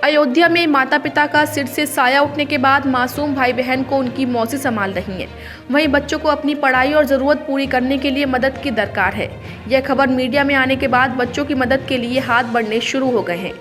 अयोध्या में माता पिता का सिर से साया उठने के बाद मासूम भाई बहन को उनकी मौसी संभाल रही हैं। वहीं बच्चों को अपनी पढ़ाई और ज़रूरत पूरी करने के लिए मदद की दरकार है। यह खबर मीडिया में आने के बाद बच्चों की मदद के लिए हाथ बढ़ने शुरू हो गए हैं।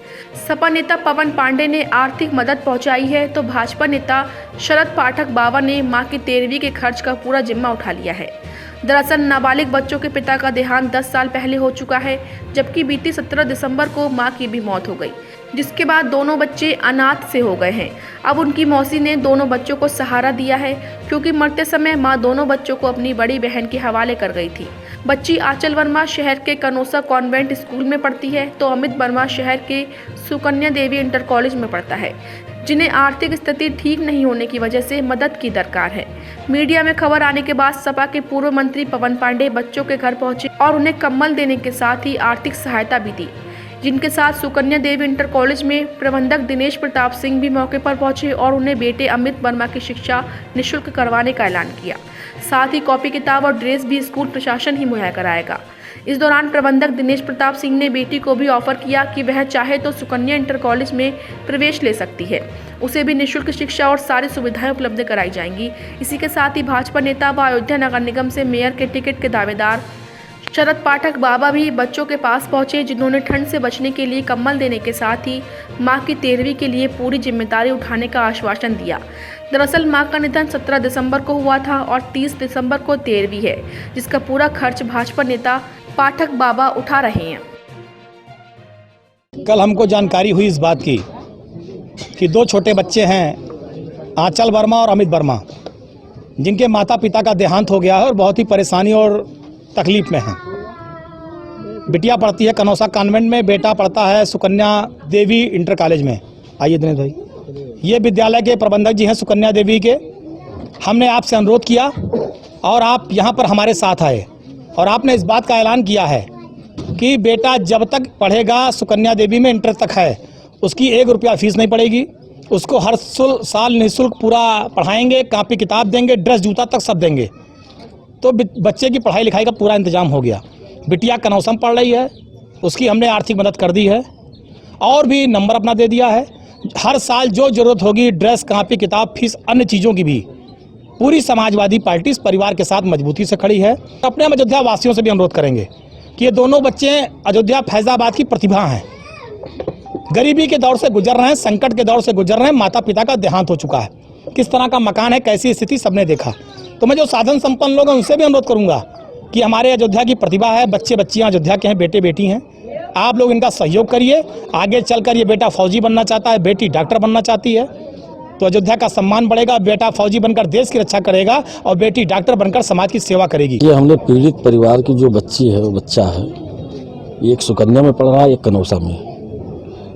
सपा नेता पवन पांडे ने आर्थिक मदद पहुंचाई है तो भाजपा नेता शरद पाठक बाबा ने मां की 13वीं के खर्च का पूरा जिम्मा उठा लिया है। दरअसल नाबालिग बच्चों के पिता का देहांत 10 साल पहले हो चुका है, जबकि बीती 17 दिसंबर को मां की भी मौत हो गई, जिसके बाद दोनों बच्चे अनाथ से हो गए हैं। अब उनकी मौसी ने दोनों बच्चों को सहारा दिया है, क्योंकि मरते समय मां दोनों बच्चों को अपनी बड़ी बहन के हवाले कर गई थी। बच्ची आंचल वर्मा शहर के कनोसा कॉन्वेंट स्कूल में पढ़ती है तो अमित वर्मा शहर के सुकन्या देवी इंटर कॉलेज में पढ़ता है, जिन्हें आर्थिक स्थिति ठीक नहीं होने की वजह से मदद की दरकार है। मीडिया में खबर आने के बाद सपा के पूर्व मंत्री पवन पांडे बच्चों के घर पहुंचे और उन्हें कंबल देने के साथ ही आर्थिक सहायता भी दी, जिनके साथ सुकन्या देवी इंटर कॉलेज में प्रबंधक दिनेश प्रताप सिंह भी मौके पर पहुंचे और उन्हें बेटे अमित वर्मा की शिक्षा निःशुल्क करवाने का ऐलान किया। साथ ही कॉपी किताब और ड्रेस भी स्कूल प्रशासन ही मुहैया कराएगा। इस दौरान प्रबंधक दिनेश प्रताप सिंह ने बेटी को भी ऑफर किया कि वह चाहे तो सुकन्या इंटर कॉलेज में प्रवेश ले सकती है, उसे भी निःशुल्क शिक्षा और सारी सुविधाएं उपलब्ध कराई जाएंगी। इसी के साथ ही भाजपा नेता व अयोध्या नगर निगम से मेयर के टिकट के दावेदार शरद पाठक बाबा भी बच्चों के पास पहुंचे, जिन्होंने ठंड से बचने के लिए कंबल देने के साथ ही मां की 13वीं के लिए पूरी जिम्मेदारी उठाने का आश्वासन दिया। दरअसल मां का निधन 17 दिसंबर को हुआ था और 30 दिसंबर को 13वीं है, जिसका पूरा खर्च भाजपा नेता पाठक बाबा उठा रहे हैं। कल हमको जानकारी हुई इस बात की कि दो छोटे बच्चे हैं, आंचल वर्मा और अमित वर्मा, जिनके माता पिता का देहांत हो गया है और बहुत ही परेशानी और तकलीफ में हैं। बिटिया पढ़ती है कनौसा कॉन्वेंट में, बेटा पढ़ता है सुकन्या देवी इंटर कॉलेज में। आइए दिनेश भाई, ये विद्यालय के प्रबंधक जी हैं सुकन्या देवी के। हमने आपसे अनुरोध किया और आप यहाँ पर हमारे साथ आए और आपने इस बात का ऐलान किया है कि बेटा जब तक पढ़ेगा सुकन्या देवी में इंटर तक है, उसकी 1 रुपया फीस नहीं पड़ेगी, उसको हर साल निःशुल्क पूरा पढ़ाएंगे, कापी किताब देंगे, ड्रेस जूता तक सब देंगे। तो बच्चे की पढ़ाई लिखाई का पूरा इंतजाम हो गया। बिटिया कनौसा में पढ़ रही है, उसकी हमने आर्थिक मदद कर दी है और भी नंबर अपना दे दिया है। हर साल जो ज़रूरत होगी, ड्रेस, कापी किताब, फीस, अन्य चीज़ों की भी पूरी समाजवादी पार्टी इस परिवार के साथ मजबूती से खड़ी है। अपने हम अयोध्या वासियों से भी अनुरोध करेंगे कि ये दोनों बच्चे अयोध्या फैजाबाद की प्रतिभा हैं, गरीबी के दौर से गुजर रहे हैं, संकट के दौर से गुजर रहे हैं, माता पिता का देहांत हो चुका है, किस तरह का मकान है, कैसी स्थिति सबने देखा। तो मैं जो साधन संपन्न लोग हैं उनसे भी अनुरोध करूंगा कि हमारे अयोध्या की प्रतिभा है, बच्चे बच्चियां अयोध्या के हैं, बेटे बेटी हैं, आप लोग इनका सहयोग करिए। आगे चलकर ये बेटा फौजी बनना चाहता है, बेटी डॉक्टर बनना चाहती है, तो अयोध्या का सम्मान बढ़ेगा। बेटा फौजी बनकर देश की रक्षा करेगा और बेटी डॉक्टर बनकर समाज की सेवा करेगी। ये हमने पीड़ित परिवार की जो बच्ची है, वो बच्चा है, एक सुकन्या में पढ़ रहा है, एक कनौसा में।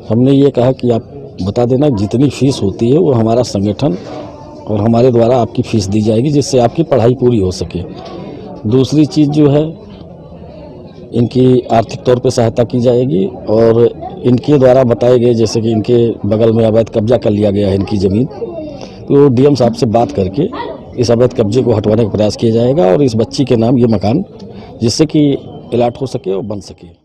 हमने ये कहा कि आप बता देना जितनी फीस होती है वो हमारा संगठन और हमारे द्वारा आपकी फ़ीस दी जाएगी, जिससे आपकी पढ़ाई पूरी हो सके। दूसरी चीज़ जो है, इनकी आर्थिक तौर पे सहायता की जाएगी और इनके द्वारा बताए गए, जैसे कि इनके बगल में अवैध कब्जा कर लिया गया है इनकी ज़मीन, तो डीएम साहब से बात करके इस अवैध कब्जे को हटवाने का प्रयास किया जाएगा और इस बच्ची के नाम ये मकान जिससे कि अलॉट हो सके और बन सके।